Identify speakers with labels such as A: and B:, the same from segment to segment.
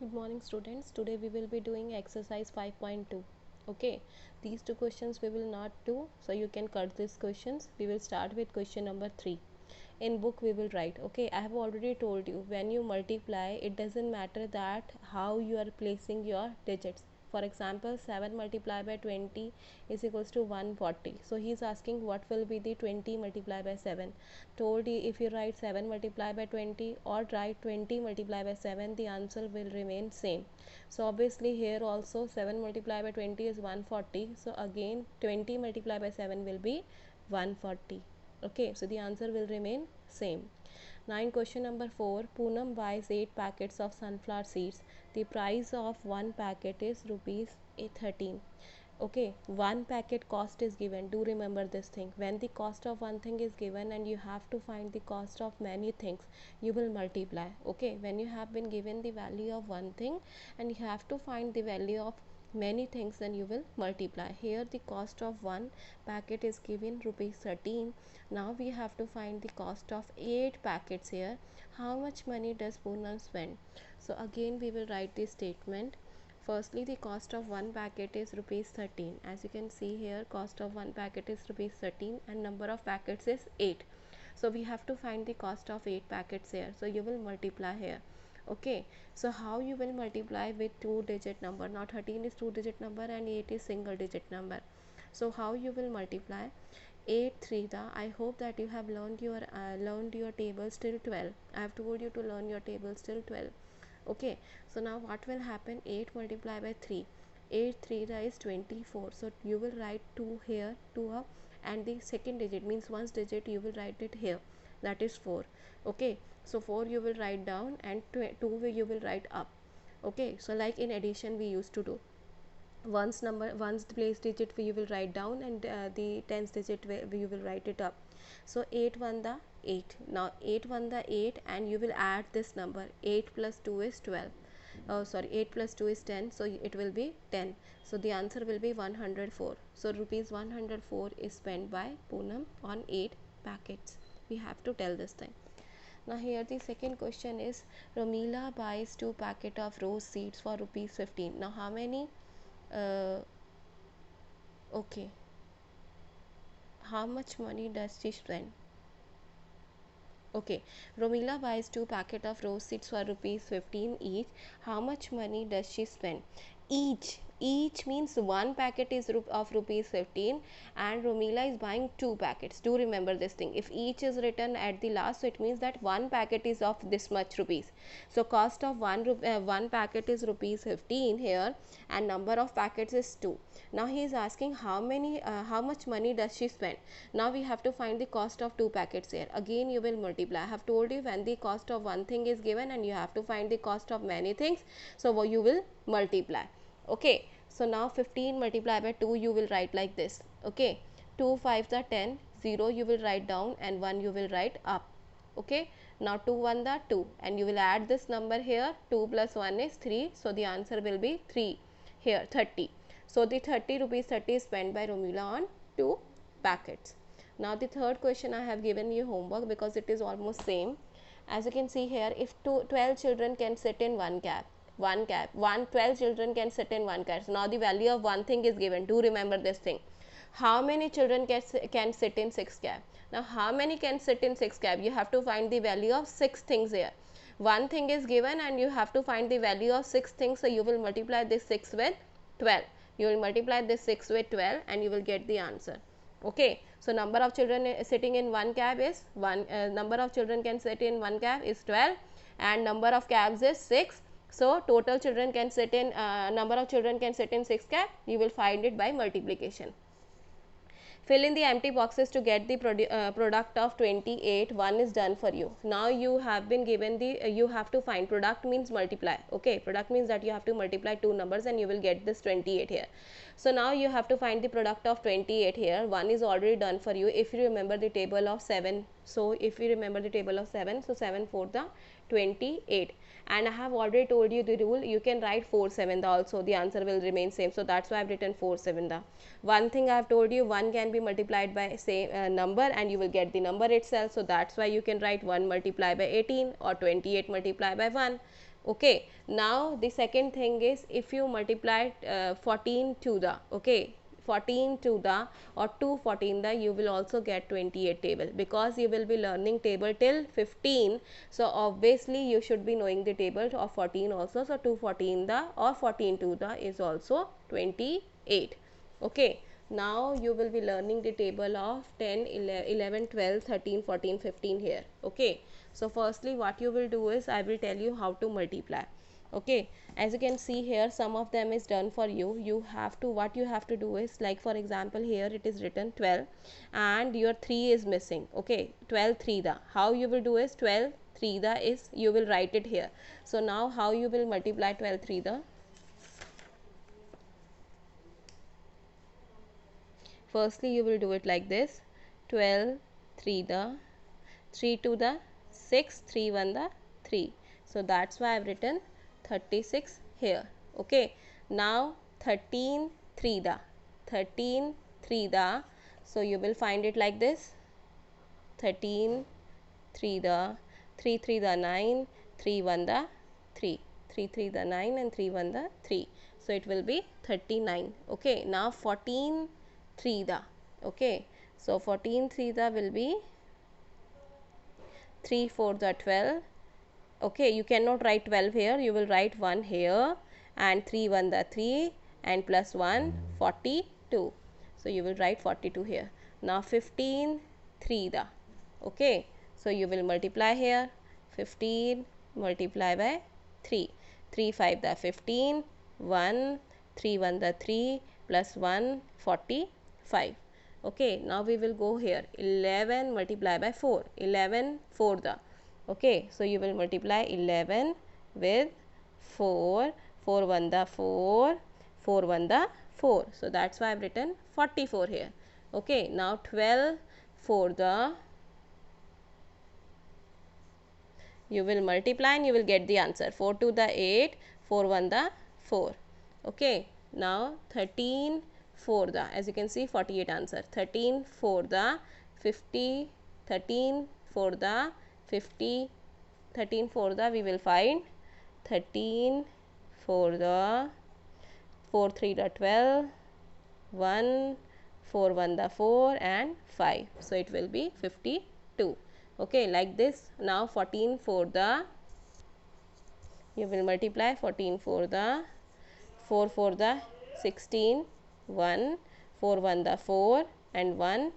A: Good morning students. Today we will be doing exercise 5.2. Okay, these two questions we will not do, so you can cut these questions. We will start with question number 3. In book we will write. Okay, I have already told you when you multiply it doesn't matter that how you are placing your digits. For example, 7 multiplied by 20 is equals to 140. So he is asking what will be the 20 multiplied by 7. Told you if you write 7 multiplied by 20 or write 20 multiplied by 7, the answer will remain same. So obviously here also 7 multiplied by 20 is 140. So again 20 multiplied by 7 will be 140. Okay, so the answer will remain same. Now in question number 4, Poonam buys 8 packets of sunflower seeds. The price of one packet is rupees 13. Okay, one packet cost is given. Do remember this thing. When the cost of one thing is given and you have to find the cost of many things, you will multiply. Okay, when you have been given the value of one thing and you have to find the value of many things, then you will multiply. Here the cost of one packet is given rupees 13. Now we have to find the cost of 8 packets here. How much money does Poonam spend? So again we will write this statement. Firstly, the cost of one packet is rupees 13. As you can see here, cost of one packet is rupees 13 and number of packets is 8. So we have to find the cost of 8 packets here. So you will multiply here. Okay, so how you will multiply with 2-digit number? Now 13 is 2-digit number and 8 is single-digit number. So how you will multiply? 8 3 the, I hope that you have learned your tables till 12. I have told you to learn your tables till 12. Okay, so now what will happen? 8 multiplied by 3, 8 3 is 24. So you will write 2 here, 2 up, and the second digit means one's digit you will write it here, that is 4. Okay, so 4 you will write down and 2 you will write up. Okay, so like in addition we used to do, once place digit you will write down and the tens digit you will write it up. So 8 1 the 8. Now 8 1 the 8 and you will add this number. 8 plus 2 is 12. Oh sorry, 8 plus 2 is 10, so it will be 10. So the answer will be 104. So rupees 104 is spent by Poonam on 8 packets. We have to tell this thing. Now here the second question is, Romila buys 2 packet of rose seeds for rupees 15. Now how many uh, okay, how much money does she spend? Okay, Romila buys 2 packet of rose seeds for rupees 15 each. How much money does she spend? Each means one packet is of rupees 15 and Romila is buying 2 packets. Do remember this thing. If each is written at the last, so it means that one packet is of this much rupees. So cost of one packet is rupees 15 here and number of packets is 2. Now he is asking how much money does she spend? Now we have to find the cost of 2 packets here. Again you will multiply. I have told you when the cost of one thing is given and you have to find the cost of many things, so you will multiply. Okay, so now 15 multiplied by 2 you will write like this. Okay, 2 5 the 10, 0 you will write down and 1 you will write up. Okay, now 2 1 the 2 and you will add this number here. 2 plus 1 is 3, so the answer will be 3 here, 30. So the 30 rupees 30 is spent by Romila on 2 packets. Now the third question I have given you homework because it is almost same. As you can see here, if 12 children can sit in one cab, 12 children can sit in one car. So now the value of one thing is given. Do remember this thing. How many children can sit in 6 cab? Now how many can sit in 6 cab? You have to find the value of 6 things here. One thing is given and you have to find the value of 6 things. So you will multiply this 6 with 12. You will multiply this 6 with 12 and you will get the answer. Okay, so number of children sitting in one cab is number of children can sit in one cab is 12 and number of cabs is 6. So total children can sit in number of children can sit in 6 cab. You will find it by multiplication. Fill in the empty boxes to get the product of 28. One is done for you. Now you have been given the you have to find product means multiply. Okay, product means that you have to multiply two numbers and you will get this 28 here. So now you have to find the product of 28 here. One is already done for you if you remember the table of 7. So if you remember the table of 7, so 7 4 the 28. And I have already told you the rule, you can write 4 7 also, the answer will remain same. So that's why I have written 4 7. One thing I have told you, 1 can be multiplied by same number and you will get the number itself. So that's why you can write 1 multiplied by 18 or 28 multiplied by 1. Okay, now the second thing is if you multiply 14 to the, okay, 14 to the or 214 the, you will also get 28 table, because you will be learning table till 15. So obviously you should be knowing the table of 14 also. So 214 the or 14 to the is also 28. Okay, now you will be learning the table of 10, 11, 12, 13, 14, 15 here. Okay, so firstly what you will do is I will tell you how to multiply. Okay, as you can see here, some of them is done for you. You have to, what you have to do is, like for example here it is written 12 and your 3 is missing. Okay, 12 3 the, how you will do is 12 3 the is, you will write it here. So now how you will multiply 12 3 the? Firstly you will do it like this: 12 3 the, 3 to the 6, 3 1 the 3. So that's why I've written 36 here. Okay, now 13 3 the, 13 3 the, so you will find it like this: 13 3 the, 3 3 the 9, 3 1 the 3, 3 3 the 9 and 3 1 the 3. So it will be 39. Okay, now 14 3 the, okay, so 14 3 the will be 3 4 the 12. Okay, you cannot write 12 here, you will write 1 here, and 3 1 the 3 and plus 1 42. So you will write 42 here. Now 15 3 the, okay, so you will multiply here: 15 multiply by 3, 3 5 the 15, 1 3 1 the 3 plus 1 45. Okay, now we will go here: 11 multiply by 4, 11 4 the, okay, so you will multiply 11 with 4, 4 1 the 4, 4 1 the 4. So that's why I've written 44 here. Okay, now 12 4 the, you will multiply and you will get the answer: 4 to the 8, 4 1 the 4. Okay, now 13 4 the, as you can see 48 answer: 13 4 the 50, 13 4 the 50, 13 4 the, we will find 13 4 the, 4 3 the 12, 1 4 1 the 4 and 5. So it will be 52. Okay, like this. Now 14 4 the, you will multiply 14 4 the, 4 4 the 16, 1 4 1 the 4 and 1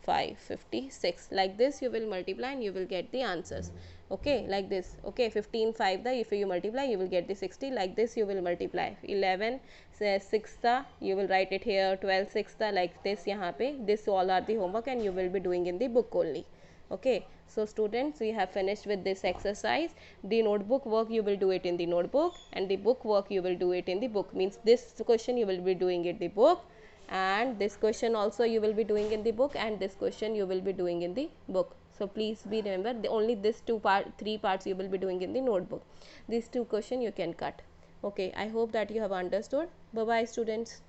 A: 5 56. Like this you will multiply and you will get the answers. Okay, like this. Okay, 15 5 the, if you multiply you will get the 60. Like this you will multiply. 11 6 the, you will write it here. 12 6 the, like this yahan pe. This all are the homework and you will be doing in the book only. Okay, so students, we have finished with this exercise. The notebook work you will do it in the notebook, and the book work you will do it in the book. Means this question you will be doing in the book, and this question also you will be doing in the book, and this question you will be doing in the book. So please be remember, only this three parts you will be doing in the notebook. These two questions you can cut. Okay, I hope that you have understood. Bye bye students.